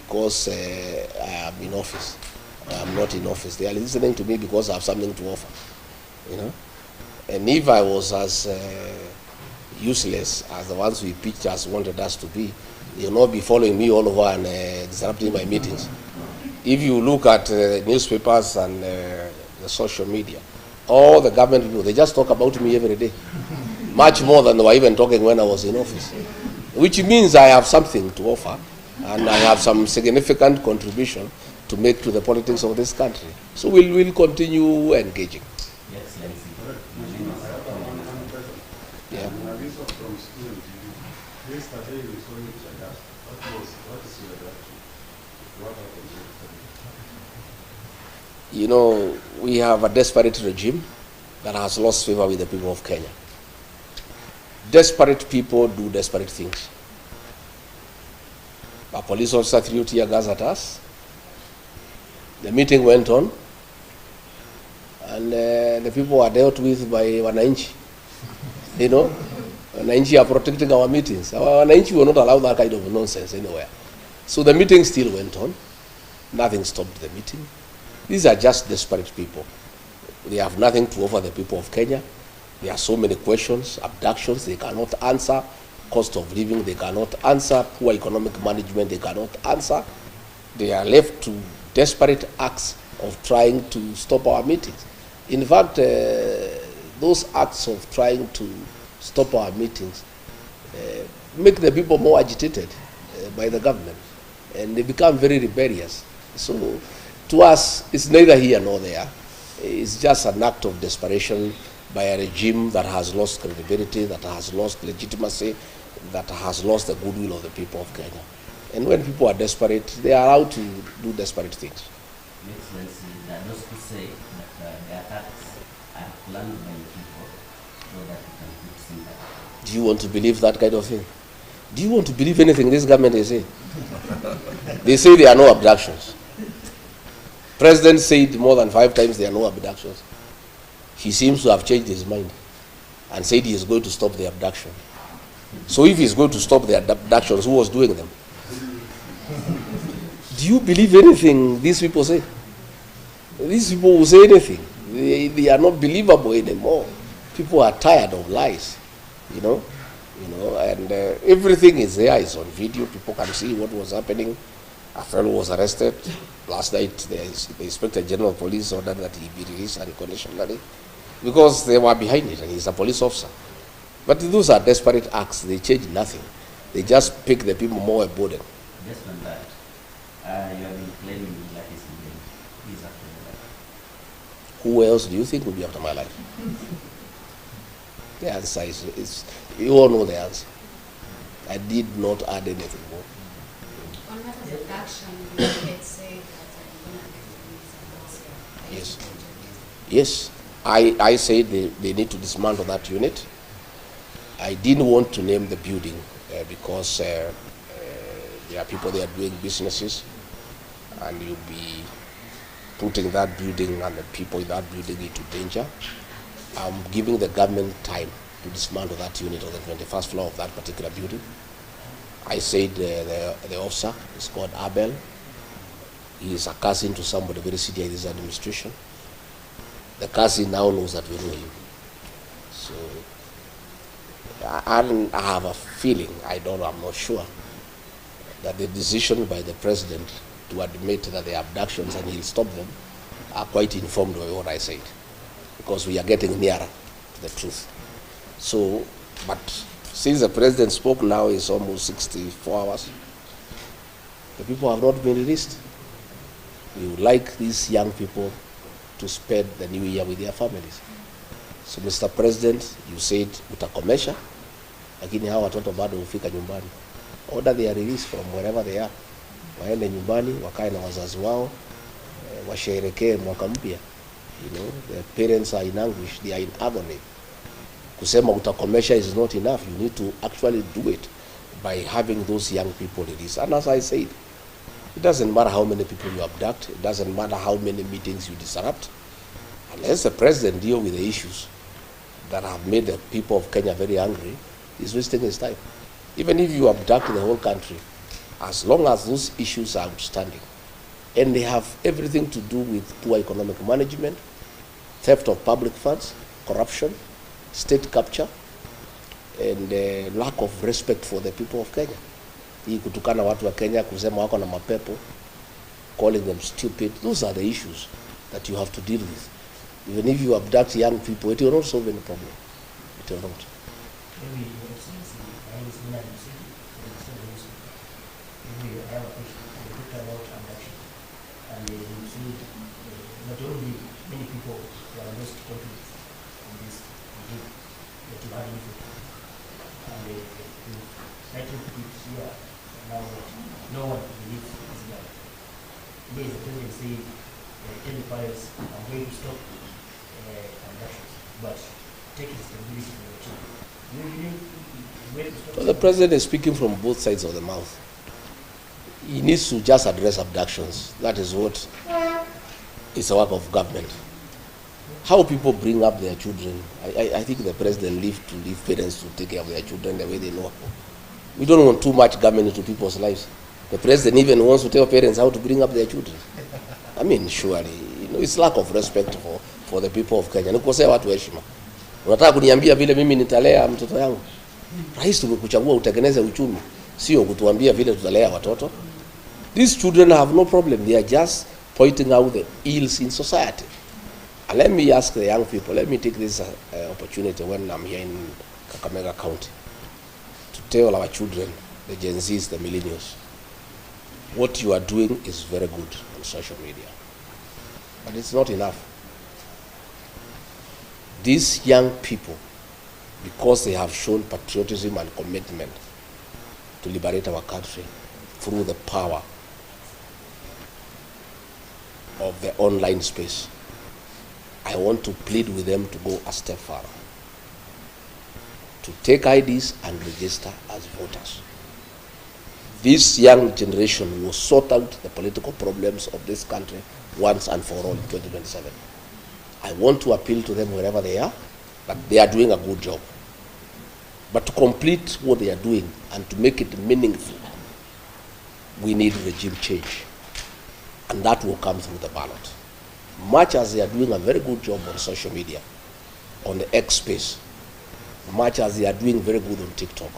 because I am in office. I am not in office. They are listening to me because I have something to offer, you know. And if I was as useless as the ones we pictures wanted us to be, you'll not be following me all over and disrupting my meetings. If you look at newspapers and the social media, all the government people, they just talk about me every day, much more than they were even talking when I was in office, which means I have something to offer, and I have some significant contribution to make to the politics of this country. So we'll continue engaging. Yeah. You know, we have a desperate regime that has lost favor with the people of Kenya. Desperate people do desperate things. A police officer threw tear gas at us. The meeting went on, and the people were dealt with by Wananchi. You know, Wananchi are protecting our meetings. Our Wananchi will not allow that kind of nonsense anywhere. So the meeting still went on. Nothing stopped the meeting. These are just desperate people. They have nothing to offer the people of Kenya. There are so many questions, abductions they cannot answer, cost of living they cannot answer, poor economic management they cannot answer. They are left to desperate acts of trying to stop our meetings. In fact, those acts of trying to stop our meetings make the people more agitated by the government, and they become very rebellious. So to us, it's neither here nor there. It's just an act of desperation by a regime that has lost credibility, that has lost legitimacy, that has lost the goodwill of the people of Kenya. And when people are desperate, they are allowed to do desperate things. Excellency, there are those who say that the attacks are planned by the people so that we can put sympathy. Do you want to believe that kind of thing? Do you want to believe anything this government is saying? They say there are no abductions. President said more than 5 times there are no abductions. He seems to have changed his mind and said he is going to stop the abduction. So if he is going to stop the abductions, who was doing them? Do you believe anything these people say? These people will say anything. They are not believable anymore. People are tired of lies, you know, and everything is there. It's on video. People can see what was happening. A fellow was arrested last night. The Inspector General of Police ordered that he be released unconditionally because they were behind it, and he's a police officer. But those are desperate acts. They change nothing. They just pick the people more a burden. Just on that, you have been claiming that he's after your life. Who else do you think will be after my life? The answer is you all know the answer. I did not add anything more. On matters of action, you had said that Yes. Yes. I said they need to dismantle that unit. I didn't want to name the building because there are people there doing businesses, and you'll be putting that building and the people in that building into danger. I'm giving the government time to dismantle that unit on the 21st floor of that particular building. I said the officer is called Abel. He is a cousin to somebody very senior in this administration. The cousin now knows that we know him. So I have a feeling, I'm not sure, that the decision by the president to admit that the abductions and he'll stop them are quite informed by what I said, because we are getting nearer to the truth. So, but since the president spoke now, it's almost 64 hours. The people have not been released. We would like these young people to spend the new year with their families. So, Mr. President, you said utakomesha, lakini hawa watoto bado hufika nyumbani. Order their release from wherever they are. Waende nyumbani, wakae na wazazi wao, washerekee mwaka mpya. You know, their parents are in anguish, they are in agony. Kusema utakomesha is not enough. You need to actually do it by having those young people released. And as I said, it doesn't matter how many people you abduct, it doesn't matter how many meetings you disrupt, unless the president deal with the issues that have made the people of Kenya very angry, he's wasting his time. Even if you abduct the whole country, as long as those issues are outstanding, and they have everything to do with poor economic management, theft of public funds, corruption, state capture, and lack of respect for the people of Kenya. Hii kutukana watu wa Kenya, kusema wako na mapepo, calling them stupid, those are the issues that you have to deal with. Even if you abduct young people, it will not solve any problem. It will not. Many people who are lost confidence in this regime that you had before. And I think it's here now that no one believes this guy. Today the president said, tell the parents, I'm going to stop abductions, but take responsibility for your children. Do you believe it's going to stop? Well, the president is speaking from both sides of the mouth. He needs to just address abductions. That is what is a work of government. How people bring up their children, I think the president leave parents to take care of their children the way they know. We don't want too much government into people's lives. The president even wants to tell parents how to bring up their children. I mean, surely, it's lack of respect for the people of Kenya. Nikosea watu heshima. Unataka kuniambia vile mimi nitalea mtoto yangu? Rais tumekuchagua utengeneze uchumi, sio kutuambia vile tutalea watoto. These children have no problem. They are just pointing out the ills in society. And let me ask the young people, let me take this opportunity when I'm here in Kakamega County to tell our children, the Gen Zs, the millennials, what you are doing is very good on social media. But it's not enough. These young people, because they have shown patriotism and commitment to liberate our country through the power of the online space, I want to plead with them to go a step further, to take IDs and register as voters. This young generation will sort out the political problems of this country once and for all in 2027. I want to appeal to them wherever they are, that they are doing a good job. But to complete what they are doing and to make it meaningful, we need regime change. And that will come through the ballot. Much as they are doing a very good job on social media, on the X space, much as they are doing very good on TikTok,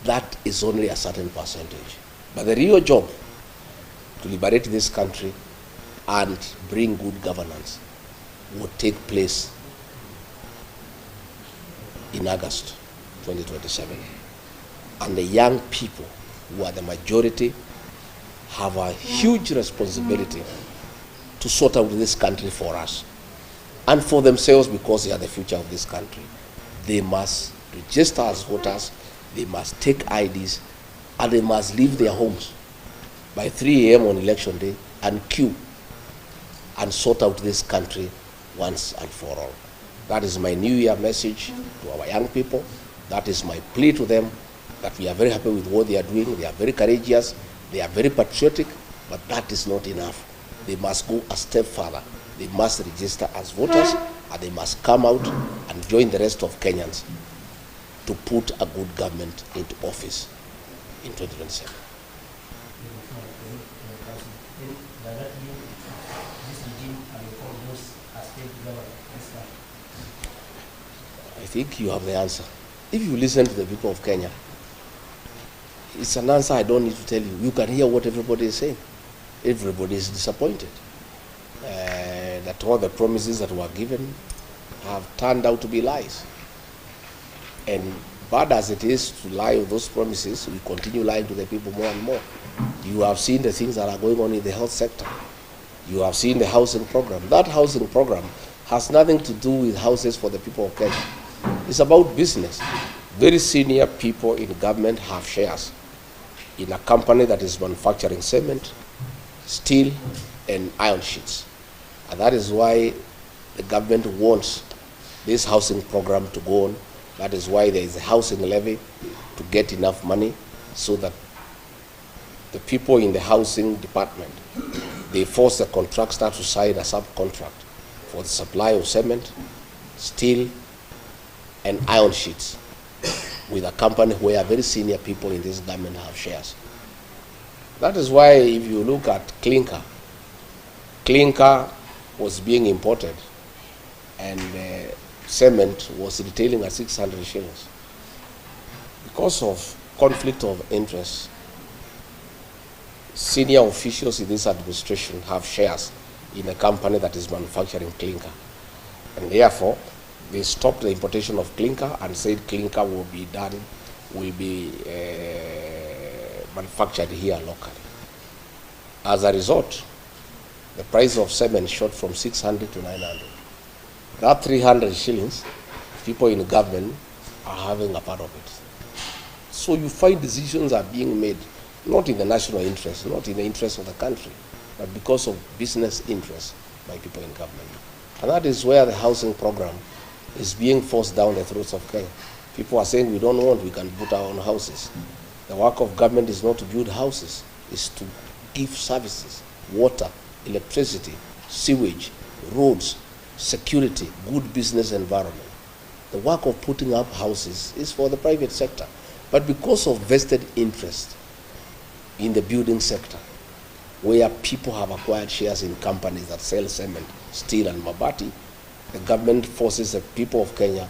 that is only a certain percentage. But the real job to liberate this country and bring good governance will take place in August 2027. And the young people, who are the majority, have a huge responsibility to sort out this country for us and for themselves, because they are the future of this country. They must register as voters, they must take IDs, and they must leave their homes by 3 a.m. on election day and queue and sort out this country once and for all. That is my New Year message to our young people. That is my plea to them, that we are very happy with what they are doing. They are very courageous, they are very patriotic, but that is not enough. They must go a step further. They must register as voters, and they must come out and join the rest of Kenyans to put a good government into office in 2027. I think you have the answer. If you listen to the people of Kenya, it's an answer I don't need to tell you. You can hear what everybody is saying. Everybody is disappointed that all the promises that were given have turned out to be lies. And bad as it is to lie with those promises, we continue lying to the people more and more. You have seen the things that are going on in the health sector. You have seen the housing program. That housing program has nothing to do with houses for the people of Kenya. It's about business. Very senior people in government have shares in a company that is manufacturing cement, steel, and iron sheets. And that is why the government wants this housing program to go on. That is why there is a housing levy to get enough money so that the people in the housing department, they force the contractor to sign a subcontract for the supply of cement, steel, and iron sheets with a company where very senior people in this government have shares. That is why if you look at clinker was being imported and cement was retailing at 600 shillings. Because of conflict of interest, senior officials in this administration have shares in a company that is manufacturing clinker. And therefore, they stopped the importation of clinker and said clinker will be manufactured here locally. As a result, the price of cement shot from 600 to 900. That 300 shillings, people in government are having a part of it. So you find decisions are being made, not in the national interest, not in the interest of the country, but because of business interests by people in government. And that is where the housing program is being forced down the throats of Kenya. People are saying we don't want, we can put our own houses. The work of government is not to build houses, it's to give services, water, electricity, sewage, roads, security, good business environment. The work of putting up houses is for the private sector. But because of vested interest in the building sector, where people have acquired shares in companies that sell cement, steel, and mabati, the government forces the people of Kenya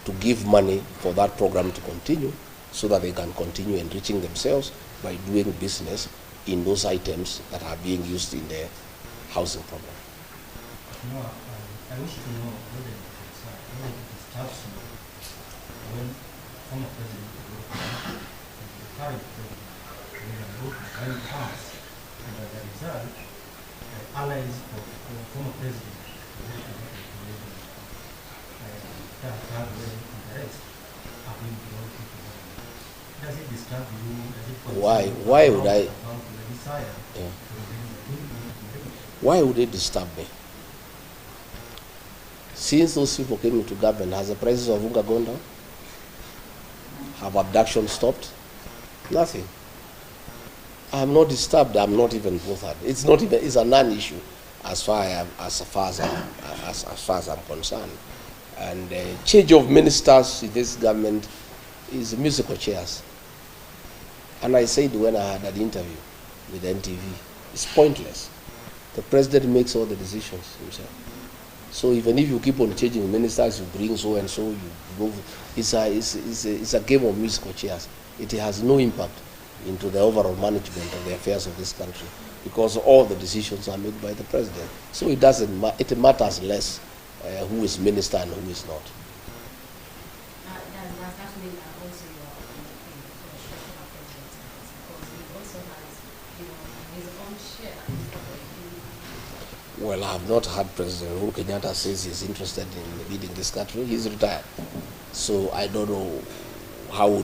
to give money for that program to continue so that they can continue enriching themselves by doing business in those items that are being used in the housing program. No, I wish to know whether it disturbs you when former President and the current President when comes, and as a result, the allies of the former President that have interest are being brought into government. Does it disturb you? Does it Why would I? about the desire Yeah. to Why would it disturb me? Since those people came into government, has the prices of unga gone down? Have abduction stopped? Nothing. I'm not disturbed. I'm not even bothered. It's not even. It's a non-issue as far as I'm concerned. And change of ministers in this government is musical chairs. And I said when I had an interview with NTV, it's pointless. The president makes all the decisions himself. So even if you keep on changing ministers, you bring so and so, you move. It's a game of musical chairs. It has no impact into the overall management of the affairs of this country because all the decisions are made by the president. So it doesn't. It matters less who is minister and who is not. Does that mean that also you are in for the special president's house? Because he also has, his own share. Well, I have not heard President Uhuru Kenyatta says he's interested in leading this country. He's retired. So I don't know how